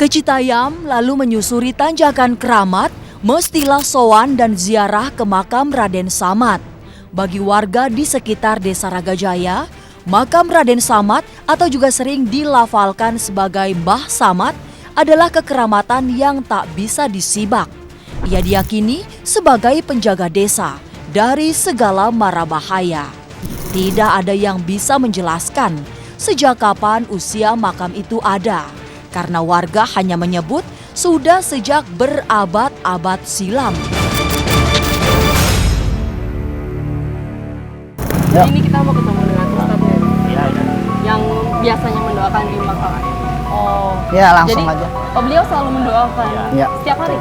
Ke Citayam lalu menyusuri tanjakan Keramat, mestilah sowan dan ziarah ke makam Raden Samad. Bagi warga di sekitar Desa Ragajaya, makam Raden Samad atau juga sering dilafalkan sebagai Mbah Samad adalah kekeramatan yang tak bisa disibak. Ia diyakini sebagai penjaga desa dari segala mara bahaya. Tidak ada yang bisa menjelaskan sejak kapan usia makam itu ada, karena warga hanya menyebut sudah sejak berabad-abad silam. Jadi ini kita mau ketemu dengan Ustadznya yang biasanya mendoakan di makam. Oh, ya langsung jadi, aja. Oh, beliau selalu mendoakan Ya. setiap hari?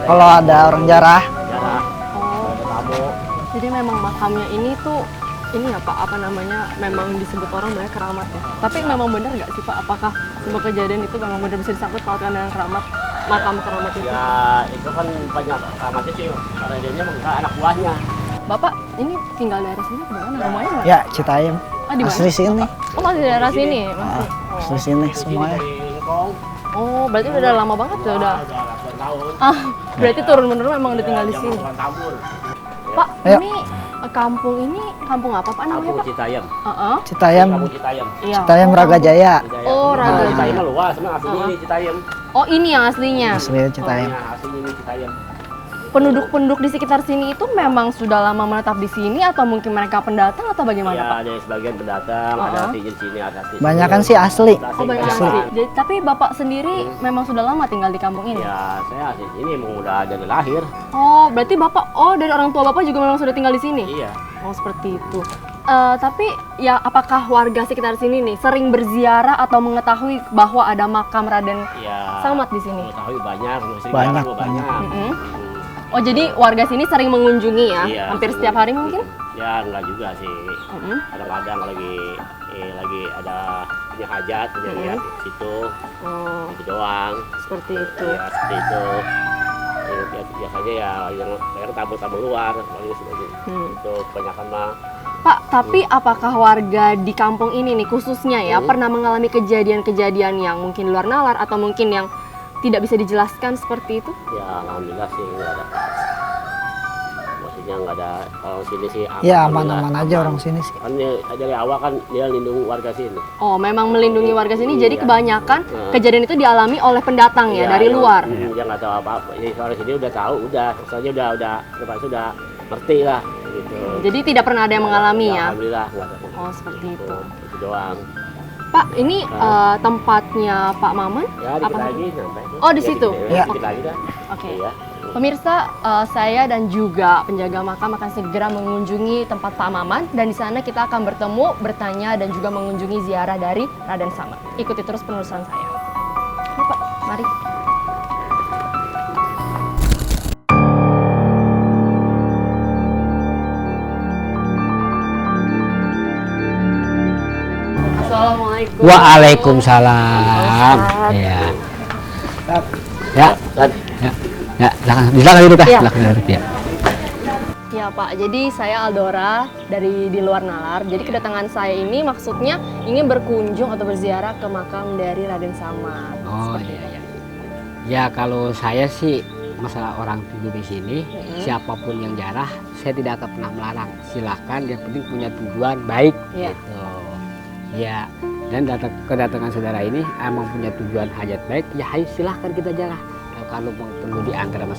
Kalau ada orang jarah, Oh, jadi memang makamnya ini tuh, ini ya Pak, apa namanya, memang disebut orang banyak keramat ya. Tapi memang benar nggak sih Pak, apakah sebuah kejadian itu memang benar bisa disangkut pautkan dengan keramat, makam keramat itu? Ya, itu kan banyak keramatnya sih, karena dia anak buahnya. Bapak ini tinggal daerah sini kemana? Rumahnya nggak? ya Citayam. Ah, di mana? Asli sini. Oh, masih daerah sini? Masih? Asli sini semuanya. Oh, berarti udah lama banget ya udah. Ratusan tahun. Ah, berarti turun-menurun memang udah tinggal di sini. Pak, Ayo. ini kampung ini kampung apa Pak namanya Kampung Pak? Citayam. Citayam. Kampung Citayam. Iya. Citayam Ragajaya. Oh, Ragajaya. Citayam mah luas, memang aslinya ini Citayam. Oh, ini yang aslinya. Asli Citayam. Nah, aslinya ini Citayam. Penduduk-penduduk di sekitar sini itu memang sudah lama menetap di sini atau mungkin mereka pendatang atau bagaimana Ya, Pak? ada sebagian pendatang, ada aslinya di sini, ada asli. Banyak kan sih asli. Oh, banyak Asli. asli. Jadi, tapi Bapak sendiri memang sudah lama tinggal di kampung ini? Ya, saya asli sini emang udah dari lahir. Oh, berarti Bapak, dari orang tua Bapak juga memang sudah tinggal di sini? Iya. Oh, seperti itu. Tapi ya apakah warga sekitar sini nih sering berziarah atau mengetahui bahwa ada makam Raden Ya. Samad di sini? Mengetahui banyak, Banyak, banyak. Mm-mm. Oh, jadi warga sini sering mengunjungi ya? Iya, Hampir setiap hari mungkin? Ya, enggak juga sih. Mm-mm. Kadang-kadang lagi ada punya hajat, punya lihat di situ, Oh, itu doang. seperti itu. Ya, seperti itu. Biasanya ya yang tamu-tamu luar, paling seperti itu kebanyakan mah. Pak, tapi apakah warga di kampung ini nih khususnya ya pernah mengalami kejadian-kejadian yang mungkin luar nalar atau mungkin yang tidak bisa dijelaskan seperti itu? Ya, alhamdulillah sih enggak ada. Maksudnya enggak ada orang sini sih. Ya alhamdulillah, aman-aman aja orang sini sih. Kan dari awal kan dia lindungi warga sini. Oh, memang melindungi warga sini. Jadi Iya. kebanyakan kejadian itu dialami oleh pendatang ya, dari luar. Dia nggak tahu apa-apa. Jadi orang sini udah tahu, soalnya udah ngerti lah gitu. Jadi tidak pernah ada yang mengalami ya? Alhamdulillah nggak ada. Oh, seperti itu. Itu doang. Pak, ini tempatnya Pak Maman? Ya, dikit lagi sampai. Oh, di situ? Ya. Dikit lagi dah. Oke. Iya. Pemirsa, saya dan juga penjaga makam akan segera mengunjungi tempat Pak Maman dan di sana kita akan bertemu, bertanya dan juga mengunjungi ziarah dari Raden Samad. Ikuti terus penelusuran saya. Ayo Pak, mari. Assalamualaikum. Waalaikumsalam. Ya. Ya. Ya, di belakang dulu Kak. Iya. Belakang dulu ya. Ya Pak, jadi saya Aldora dari di luar Nalar. Jadi kedatangan saya ini maksudnya ingin berkunjung atau berziarah ke makam dari Raden Samad. Oh iya ya. Ya kalau saya sih masalah orang tidur di sini, siapapun yang jarah, saya tidak akan pernah melarang. Silahkan, yang penting punya tujuan baik. Iya. Gitu. Ya, dan kedatangan saudara ini emang punya tujuan hajat baik, ya ayo silahkan kita jarah. Kalau mau perlu diantar sama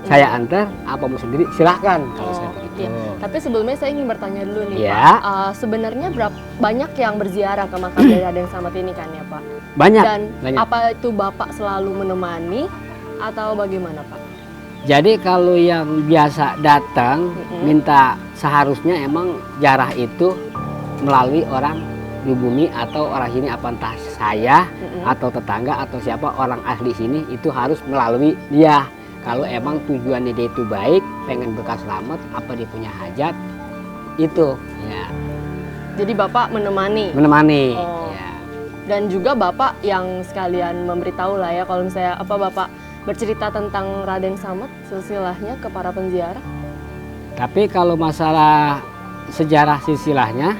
saya antar, apa mau sendiri silahkan kalau saya begitu. Iya. Tapi sebelumnya saya ingin bertanya dulu nih Ya. Pak, sebenarnya banyak yang berziarah ke makam dari Raden Samad ini kan ya Pak? Banyak. Dan banyak. apa itu Bapak selalu menemani atau bagaimana Pak? Jadi kalau yang biasa datang minta, seharusnya emang jarah itu melalui orang di bumi atau orang sini, apa entah saya atau tetangga atau siapa orang asli sini, itu harus melalui dia. Kalau emang tujuannya dia itu baik, pengen berkah selamat, apa dia punya hajat, itu ya. Jadi Bapak menemani? Menemani. Oh. Ya. Dan juga Bapak yang sekalian memberitahu lah ya kalau misalnya Bapak bercerita tentang Raden Samad silsilahnya ke para penziarah. Tapi kalau masalah sejarah silsilahnya,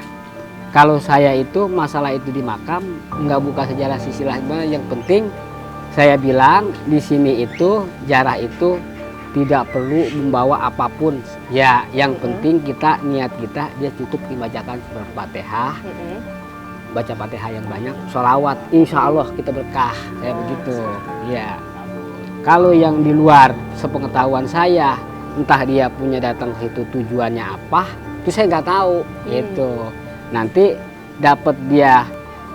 kalau saya itu masalah itu di makam nggak buka sejarah silsilahnya, yang penting saya bilang di sini itu ziarah itu tidak perlu membawa apapun. Ya, yang penting kita niat kita dia cukup dibacakan surat Fatihah, baca Fatihah yang banyak, sholawat, insya Allah kita berkah. Kayak begitu. Ya. Kalau yang di luar sepengetahuan saya, entah dia punya datang ke situ tujuannya apa, itu saya nggak tahu. Gitu. Nanti dapat dia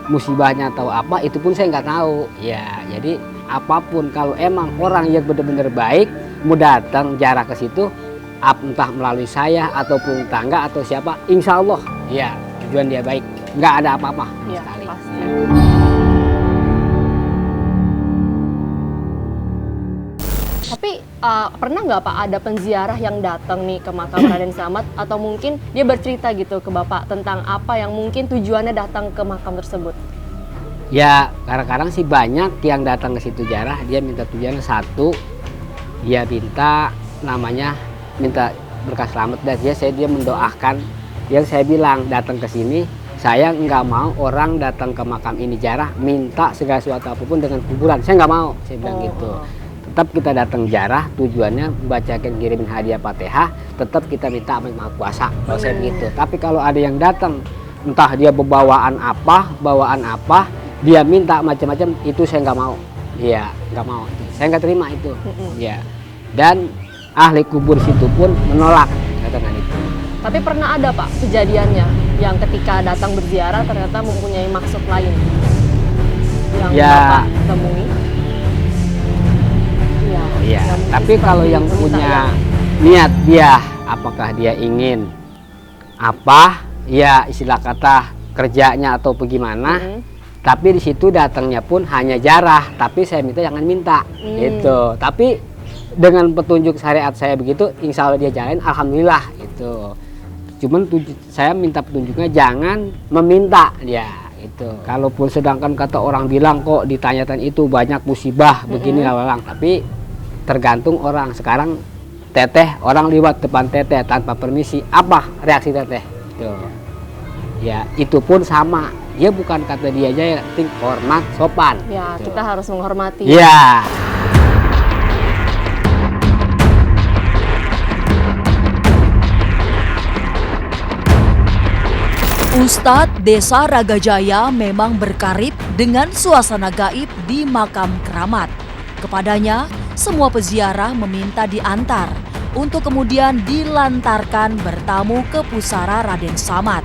musibahnya atau apa, itu pun saya nggak tahu. Ya, jadi apapun kalau emang orang yang benar-benar baik mau datang jarak ke situ, entah melalui saya ataupun tangga atau siapa, insya Allah ya tujuan dia baik, nggak ada apa-apa sama sekali. Pasti. Tapi pernah nggak Pak ada penziarah yang datang nih ke makam Raden Samad, atau mungkin dia bercerita gitu ke Bapak tentang apa yang mungkin tujuannya datang ke makam tersebut? Ya kadang-kadang sih banyak yang datang ke situ ziarah, dia minta tujuannya satu, dia minta namanya minta berkah selamat, dan dia mendoakan. Yang saya bilang datang ke sini, saya nggak mau orang datang ke makam ini ziarah minta segala sesuatu apapun dengan kuburan, saya nggak mau, saya bilang gitu. Tetap kita datang ziarah tujuannya membacakan kirimin hadiah Fatihah, tetap kita minta sama Yang Maha Kuasa, kalau saya begitu. Tapi kalau ada yang datang entah dia bawaan apa, dia minta macam-macam, itu saya nggak mau. Iya, nggak mau. Saya nggak terima itu. Ya. Dan ahli kubur situ pun menolak katakan itu. Tapi pernah ada Pak kejadiannya yang ketika datang berziarah ternyata mempunyai maksud lain yang Bapak temui? Iya. Tapi kalau yang punya niat dia, apakah dia ingin apa? Ya istilah kata kerjanya atau bagaimana? Tapi di situ datangnya pun hanya ziarah, tapi saya minta jangan minta, gitu. Tapi dengan petunjuk syariat saya begitu, insya Allah dia jalanin, alhamdulillah itu. Cuman saya minta petunjuknya jangan meminta dia itu. Kalaupun sedangkan kata orang bilang kok ditanyakan itu banyak musibah begini lalang, tapi tergantung orang. Sekarang teteh orang lewat depan teteh tanpa permisi, apa reaksi teteh? Tuh. Ya itu pun sama. Dia bukan kata dia aja, yang penting hormat, sopan. Ya, gitu. kita harus menghormati. Ya. Ustadz Desa Ragajaya memang berkarib dengan suasana gaib di makam keramat. Kepadanya, semua peziarah meminta diantar untuk kemudian dilantarkan bertamu ke pusara Raden Samad.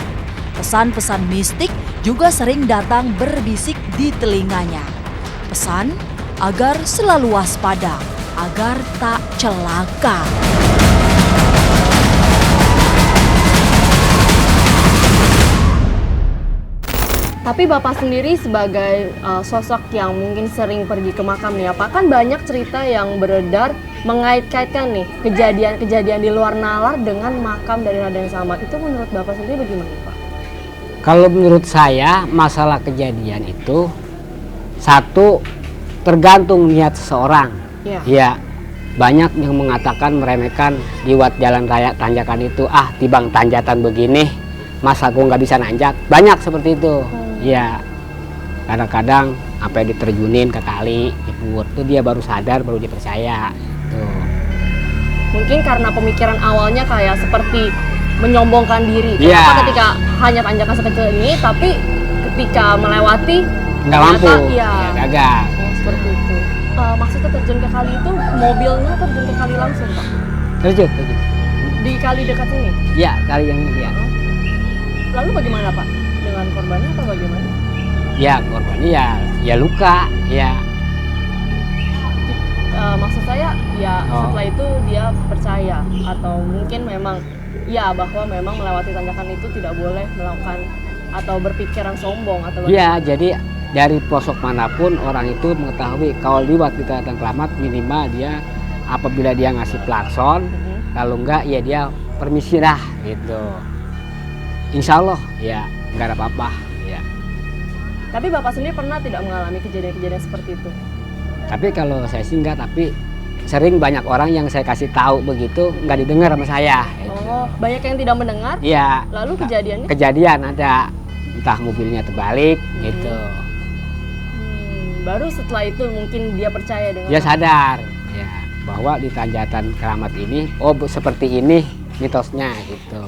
Pesan-pesan mistik juga sering datang berbisik di telinganya. Pesan agar selalu waspada, agar tak celaka. Tapi Bapak sendiri sebagai sosok yang mungkin sering pergi ke makam nih, Pak, kan banyak cerita yang beredar mengait-kaitkan nih kejadian-kejadian di luar nalar dengan makam dari Raden Samad. Itu menurut Bapak sendiri bagaimana, Pak? Kalau menurut saya masalah kejadian itu satu tergantung niat seseorang. Ya banyak yang mengatakan meremehkan lewat jalan raya tanjakan itu, tibang tanjatan begini masa gua nggak bisa nanjak, banyak seperti itu. Ya kadang-kadang apa yang diterjunin ke kali itu dia baru sadar, baru dia percaya gitu. Mungkin karena pemikiran awalnya kayak seperti menyombongkan diri. Iya. Kenapa ketika hanya tanjakan sekecil ini, tapi ketika melewati nggak mampu, ya gagal. Seperti itu. Maksudnya terjun ke kali itu mobilnya terjun ke kali langsung, Pak? Terjun. Di kali dekat sini? Ya kali yang ini ya. Lalu bagaimana, Pak? Dengan korbannya atau bagaimana? Ya korbannya ya luka ya. Maksud saya ya setelah itu dia percaya atau mungkin memang ya bahwa memang melewati tanjakan itu tidak boleh melakukan atau berpikiran sombong atau bagaimana? Ya jadi dari pelosok manapun orang itu mengetahui kalau lewat di tanjakan keramat minimal dia apabila dia ngasih klakson, kalau enggak ya dia permisi dah gitu. Insya Allah ya nggak ada apa-apa ya. Tapi Bapak sendiri pernah tidak mengalami kejadian-kejadian seperti itu? Tapi kalau saya sih enggak, tapi sering banyak orang yang saya kasih tahu begitu nggak didengar sama saya. Oh, banyak yang tidak mendengar? Iya. Lalu kejadiannya? Kejadian ada entah mobilnya terbalik gitu. Baru setelah itu mungkin dia percaya dengan Dia sadar ya bahwa di Tanjatan Keramat ini seperti ini mitosnya gitu.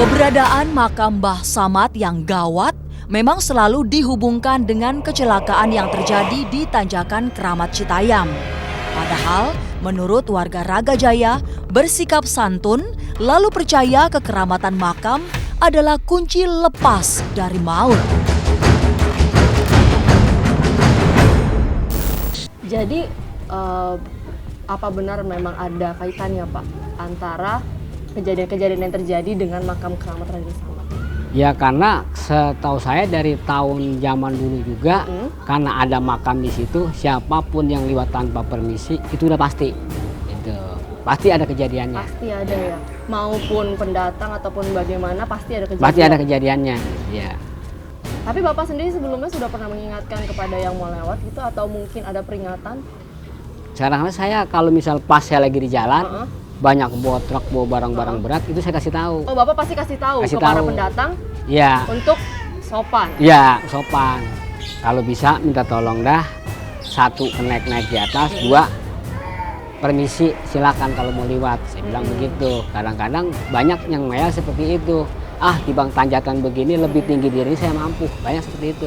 Keberadaan makam Mbah Samad yang gawat memang selalu dihubungkan dengan kecelakaan yang terjadi di Tanjakan Keramat Citayam. Padahal menurut warga Ragajaya, bersikap santun lalu percaya kekeramatan makam adalah kunci lepas dari maut. Jadi apa benar memang ada kaitannya Pak antara kejadian-kejadian yang terjadi dengan makam keramat Raden Samad? Ya karena setahu saya dari tahun zaman dulu juga karena ada makam di situ, siapapun yang lewat tanpa permisi itu udah pasti. Itu pasti ada kejadiannya. Pasti ada ya. Maupun pendatang ataupun bagaimana pasti ada kejadian. Pasti ada kejadiannya. Ya. Tapi Bapak sendiri sebelumnya sudah pernah mengingatkan kepada yang mau lewat gitu atau mungkin ada peringatan? Sekarang saya kalau misal pas saya lagi di jalan, banyak bawa truk, bawa barang-barang berat, itu saya kasih tahu. Oh, Bapak pasti kasih tahu ke para pendatang ya, untuk sopan? Ya, sopan. Kalau bisa minta tolong dah, satu naik di atas, dua permisi silakan kalau mau lewat. Saya bilang begitu. Kadang-kadang banyak yang ngeyel seperti itu. Ah, di bang tanjatan begini lebih tinggi diri saya mampu. Banyak seperti itu.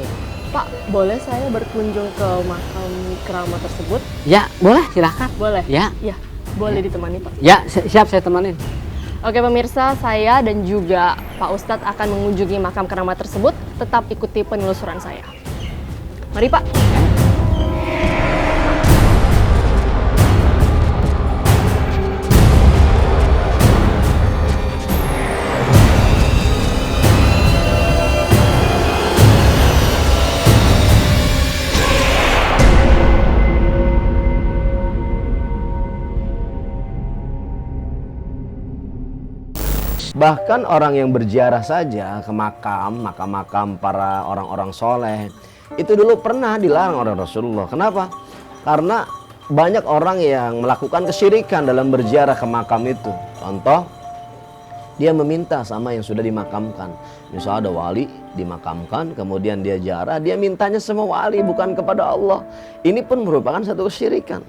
Pak, boleh saya berkunjung ke makam keramat tersebut? Ya, boleh silakan. Boleh? Ya. Ya, boleh ditemani Pak? Ya, siap saya temanin. Oke pemirsa, saya dan juga Pak Ustadz akan mengunjungi makam keramat tersebut. Tetap ikuti penelusuran saya. Mari Pak. Bahkan orang yang berziarah saja ke makam para orang-orang soleh, itu dulu pernah dilarang oleh Rasulullah. Kenapa? Karena banyak orang yang melakukan kesyirikan dalam berziarah ke makam itu. Contoh, dia meminta sama yang sudah dimakamkan. Misal ada wali dimakamkan, kemudian dia ziarah, dia mintanya sama wali bukan kepada Allah. Ini pun merupakan satu kesyirikan.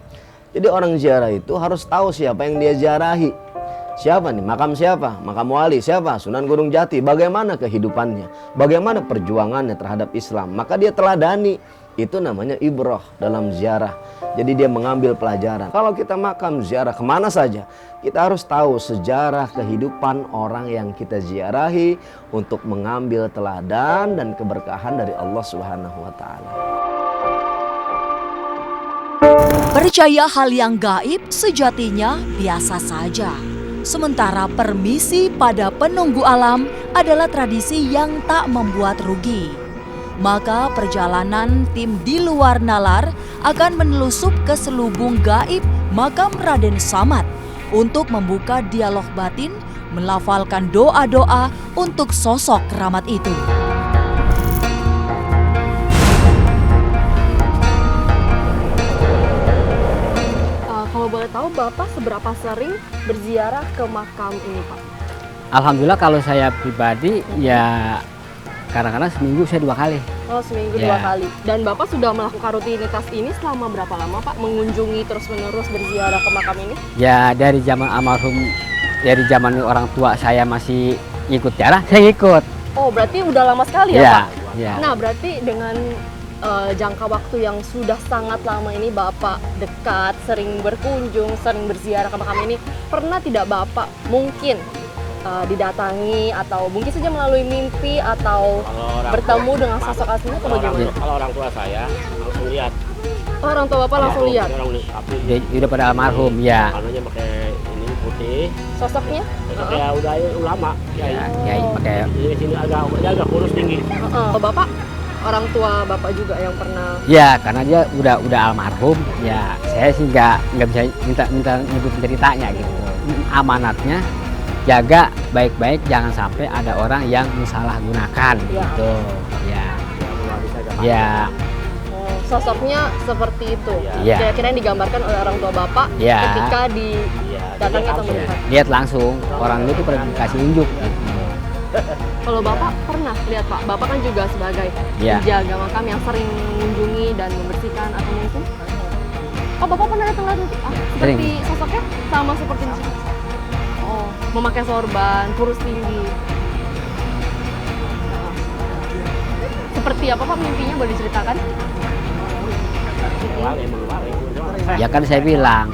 Jadi orang ziarah itu harus tahu siapa yang dia ziarahi. Siapa nih? Makam siapa? Makam wali siapa? Sunan Gunung Jati. Bagaimana kehidupannya? Bagaimana perjuangannya terhadap Islam? Maka dia teladani. Itu namanya ibrah dalam ziarah. Jadi dia mengambil pelajaran. Kalau kita makam ziarah kemana saja, kita harus tahu sejarah kehidupan orang yang kita ziarahi untuk mengambil teladan dan keberkahan dari Allah Subhanahu wa Ta'ala. Percaya hal yang gaib sejatinya biasa saja. Sementara permisi pada penunggu alam adalah tradisi yang tak membuat rugi. Maka perjalanan tim di luar nalar akan menelusup ke selubung gaib makam Raden Samad untuk membuka dialog batin, melafalkan doa-doa untuk sosok keramat itu. Kalau boleh tahu Bapak seberapa sering berziarah ke makam ini Pak? Alhamdulillah kalau saya pribadi ya kadang-kadang seminggu saya 2 kali. Oh seminggu 2 kali. Dan Bapak sudah melakukan rutinitas ini selama berapa lama Pak? Mengunjungi terus-menerus berziarah ke makam ini? Ya dari zaman almarhum, dari zaman orang tua saya masih ikut ziarah, saya ikut. Oh berarti udah lama sekali ya Pak? Ya. Nah berarti dengan jangka waktu yang sudah sangat lama ini Bapak dekat, sering berkunjung, sering berziarah ke makam ini, pernah tidak Bapak mungkin didatangi atau mungkin saja melalui mimpi atau bertemu dengan sosok aslinya atau bagaimana? Kalau orang tua saya langsung lihat. Oh, orang tua Bapak langsung lihat? Dia udah pada almarhum ya. Warnanya pakai ini putih. Sosoknya? Kayak udah ulama. Ya, pakai. Di sini agak kurus tinggi. Bapak orang tua Bapak juga yang pernah? Ya, karena dia udah almarhum. Ya, saya sih nggak bisa minta nyebutin ceritanya gitu. Amanatnya jaga baik-baik, jangan sampai ada orang yang disalahgunakan gitu. Ya. Oh, sosoknya seperti itu. Iya. Kira-kira yang digambarkan oleh orang tua Bapak Iya. ketika Iya, datangnya atau langsung. melihat. Lihat langsung orang itu pernah dikasih unjuk. Kalau Bapak pernah lihat Pak, Bapak kan juga sebagai Iya. penjaga makam yang sering mengunjungi dan membersihkan atau mungkin oh Bapak pernah datang lagi seperti sosoknya sama seperti di sini. Oh, memakai sorban, kurus tinggi. Nah, seperti apa Pak mimpinya boleh diceritakan? Ya kan saya bilang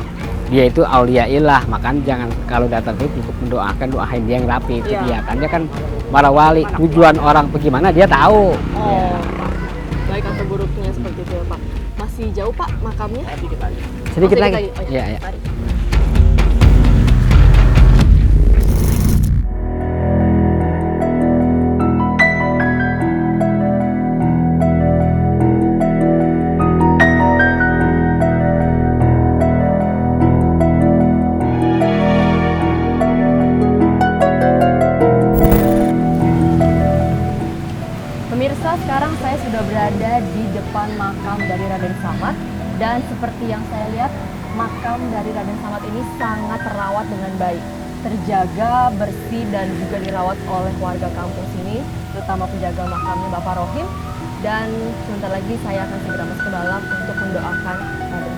dia itu aulia ilah, makanya jangan kalau datang itu untuk mendoakan, doain dia yang rapi itu Iya. dia kan dia kan para wali, tujuan orang bagaimana dia tahu. Oh, baik atau buruknya seperti itu ya Pak. Masih jauh Pak makamnya? Sedikit Oh, lagi. Oh, Iya, iya. Mari. Pemirsa, sekarang saya sudah berada di depan makam dari Raden Samad dan seperti yang saya lihat, makam dari Raden Samad ini sangat terawat dengan baik, terjaga, bersih dan juga dirawat oleh warga kampung sini, terutama penjaga makamnya Bapak Rohim. Dan sebentar lagi saya akan segera masuk ke dalam untuk mendoakan Raden